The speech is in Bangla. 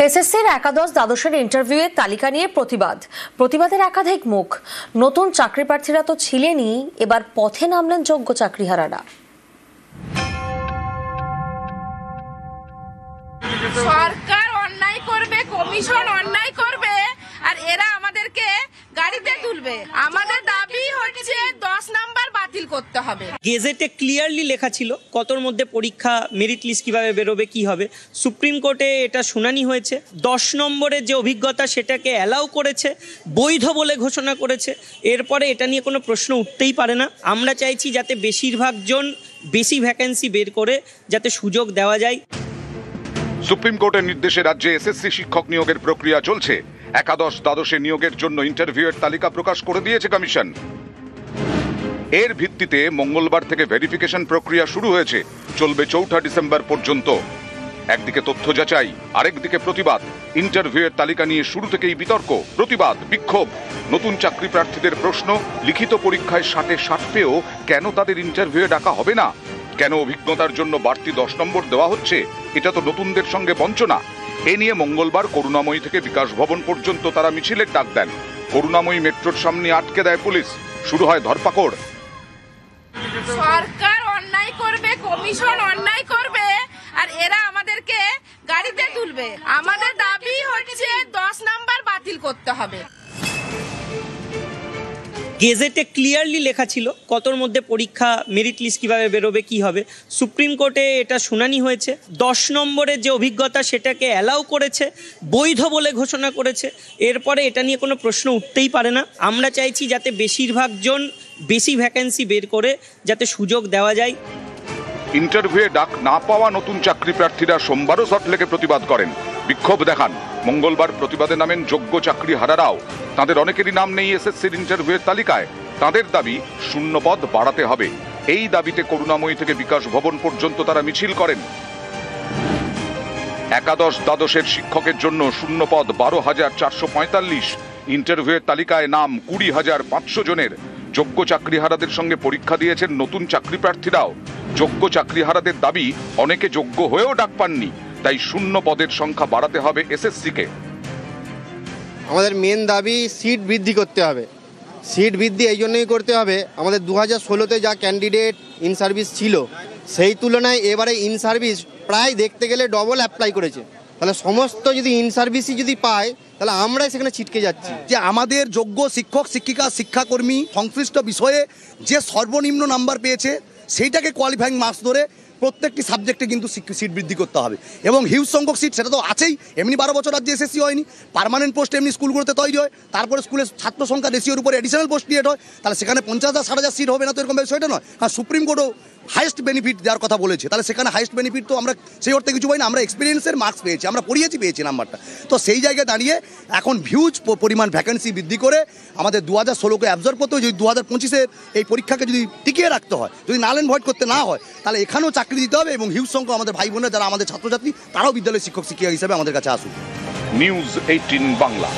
এসএসসির একাদশ দ্বাদশের ইন্টারভিউয়ের তালিকা নিয়ে প্রতিবাদের একাধিক মুখ। নতুন চাকরি প্রার্থীরা তো ছিলেনই, এবার পথে নামলেন যোগ্য চাকরিহারারা। সরকার অন্যায় করবে, কমিশন অন্যায় করবে, আর এরা আমাদেরকে গাড়িতে তুলবে। আমাদের দাবি হচ্ছে 10 নাম্বার বাতিল করতে হবে। গেজেটে ক্লিয়ারলি লেখা ছিল কতর মধ্যে পরীক্ষা, মেরিট লিস্ট কিভাবে বেরোবে, কি হবে। সুপ্রিম কোর্টে এটা শুনানি হয়েছে। 10 নম্বরের যে অভিজ্ঞতা সেটাকে অ্যালাউ করেছে, বৈধ বলে ঘোষণা করেছে। এরপরে এটা নিয়ে কোনো প্রশ্ন উঠতেই পারে না। আমরা চাইছি যাতে বেশিরভাগ জন বেশি ভ্যাকেন্সি বের করে যাতে সুযোগ দেওয়া যায়। সুপ্রিম কোর্টের নির্দেশে রাজ্যে এসএসসি শিক্ষক নিয়োগের প্রক্রিয়া চলছে। একাদশ দ্বাদশে নিয়োগের জন্য ইন্টারভিউয়ের তালিকা প্রকাশ করে দিয়েছে কমিশন। এর ভিত্তিতে মঙ্গলবার থেকে ভেরিফিকেশন প্রক্রিয়া শুরু হয়েছে, চলবে 4 ডিসেম্বর পর্যন্ত। একদিকে তথ্য যাচাই, আরেকদিকে প্রতিবাদ। ইন্টারভিউয়ের তালিকা নিয়ে শুরু থেকেই বিতর্ক, প্রতিবাদ, বিক্ষোভ। নতুন চাকরি প্রার্থীদের প্রশ্ন, লিখিত পরীক্ষায় 60 পেয়েও কেন তাদের ইন্টারভিউয়ে ডাকা হবে না? কেন অভিজ্ঞতার জন্য বাড়তি 10 নম্বর দেওয়া হচ্ছে? এটা তো নতুনদের সঙ্গে বঞ্চনা। এ নিয়ে মঙ্গলবার করুণাময়ী থেকে বিকাশ ভবন পর্যন্ত তারা মিছিলের ডাক দেন। করুণাময়ী মেট্রোর সামনে আটকে দেয় পুলিশ, শুরু হয় ধরপাকড়। সরকার অন্যায় করবে, কমিশন অন্যায় করবে, আর এরা আমাদেরকে গাড়িতে তুলবে। আমাদের দাবি হচ্ছে 10 নাম্বার বাতিল করতে হবে। গেজেটে ক্লিয়ারলি লেখা ছিল কতর মধ্যে পরীক্ষা, মেরিট লিস্ট কিভাবে বেরোবে, কি হবে। সুপ্রিম কোর্টে এটা শুনানি হয়েছে। 10 নম্বরের যে অভিজ্ঞতা সেটাকে অ্যালাউ করেছে, বৈধ বলে ঘোষণা করেছে। এরপরে এটা নিয়ে কোনো প্রশ্ন উঠতেই পারে না। আমরা চাইছি যাতে বেশিরভাগ জন বেশি ভ্যাকেন্সি বের করে যাতে সুযোগ দেওয়া যায়। ইন্টারভিউয়ে ডাক না পাওয়া নতুন চাকরি প্রার্থীরা সোমবারও সল্টলেকে প্রতিবাদ করেন, বিক্ষোভ দেখান। মঙ্গলবার প্রতিবাদে নামেন যোগ্য চাকরি হারারাও। তাদের অনেকেরই নাম নেই এসএসসির ইন্টারভিউয়ের তালিকায়। তাদের দাবি শূন্য পদ বাড়াতে হবে। এই দাবিতে করুণাময়ী থেকে বিকাশ ভবন পর্যন্ত তারা মিছিল করেন। একাদশ দ্বাদশের শিক্ষকের জন্য শূন্য পদ 12,445। ইন্টারভিউয়ের তালিকায় নাম 20,500 জনের। যোগ্য চাকরিহারাদের সঙ্গে পরীক্ষা দিয়েছেন নতুন চাকরি প্রার্থীরাও। যোগ্য চাকরিহারাদের দাবি অনেকে যোগ্য হয়েও ডাক পাননি, তাই শূন্য পদের সংখ্যা বাড়াতে হবে এসএসসিকে। আমাদের মেন দাবি সিট বৃদ্ধি করতে হবে। সিট বৃদ্ধি এই জন্যই করতে হবে, আমাদের 2016-তে যা ক্যান্ডিডেট ইন সার্ভিস ছিল সেই তুলনায় এবারে ইন সার্ভিস প্রায় দেখতে গেলে ডবল অ্যাপ্লাই করেছে। তাহলে সমস্ত যদি ইন সার্ভিসই যদি পায় তাহলে আমরাই সেখানে ছিটকে যাচ্ছি। যে আমাদের যোগ্য শিক্ষক, শিক্ষিকা, শিক্ষাকর্মী সংশ্লিষ্ট বিষয়ে যে সর্বনিম্ন নাম্বার পেয়েছে সেইটাকে কোয়ালিফাইং মার্কস ধরে প্রত্যেকটি সাবজেক্টে কিন্তু সিট বৃদ্ধি করতে হবে। এবং হিউজ সংখ্যক সিট সেটা তো আছেই, এমনি 12 বছর রাজ্যে এসএসসি হয়নি। পার্মানেন্ট পোস্ট এমনি স্কুলগুলোতে তৈরি হয়, তারপরে স্কুলের ছাত্র সংখ্যা রেশিওর উপরে অ্যাডিশনাল পোস্ট ক্রিয়েট হয়। তাহলে সেখানে 50,000 60,000 সিট হবে না তো এরকম বিষয়টা নয়। হ্যাঁ, সুপ্রিম কোর্টও হাইয়েস্ট বেনিফিট দেওয়ার কথা বলেছে, তাহলে সেখানে হাইয়েস্ট বেনিফিট তো আমরা সেই অর্থে কিছু পাই না। আমরা এক্সপিরিয়েন্সের মার্কস পেয়েছি, আমরা পেয়েছি নাম্বারটা। তো সেই জায়গায় দাঁড়িয়ে এখন হিউজ পরিমাণ ভ্যাকেন্সি বৃদ্ধি করে আমাদের 2016-কে অ্যাবজর্ব করতে হয়। যদি 2025-এর এই পরীক্ষাকে যদি টিকিয়ে রাখতে হয়, যদি নাল অ্যান্ড ভয়েড করতে না হয়, তাহলে এখানেও চাকরি দিতে হবে। এবং হিউজ সংখ্যক আমাদের ভাই বোনেরা যারা আমাদের ছাত্রছাত্রী তারাও বিদ্যালয়ের শিক্ষক শিক্ষিকা হিসেবে আমাদের কাছে আসুন। নিউজ 18 বাংলা।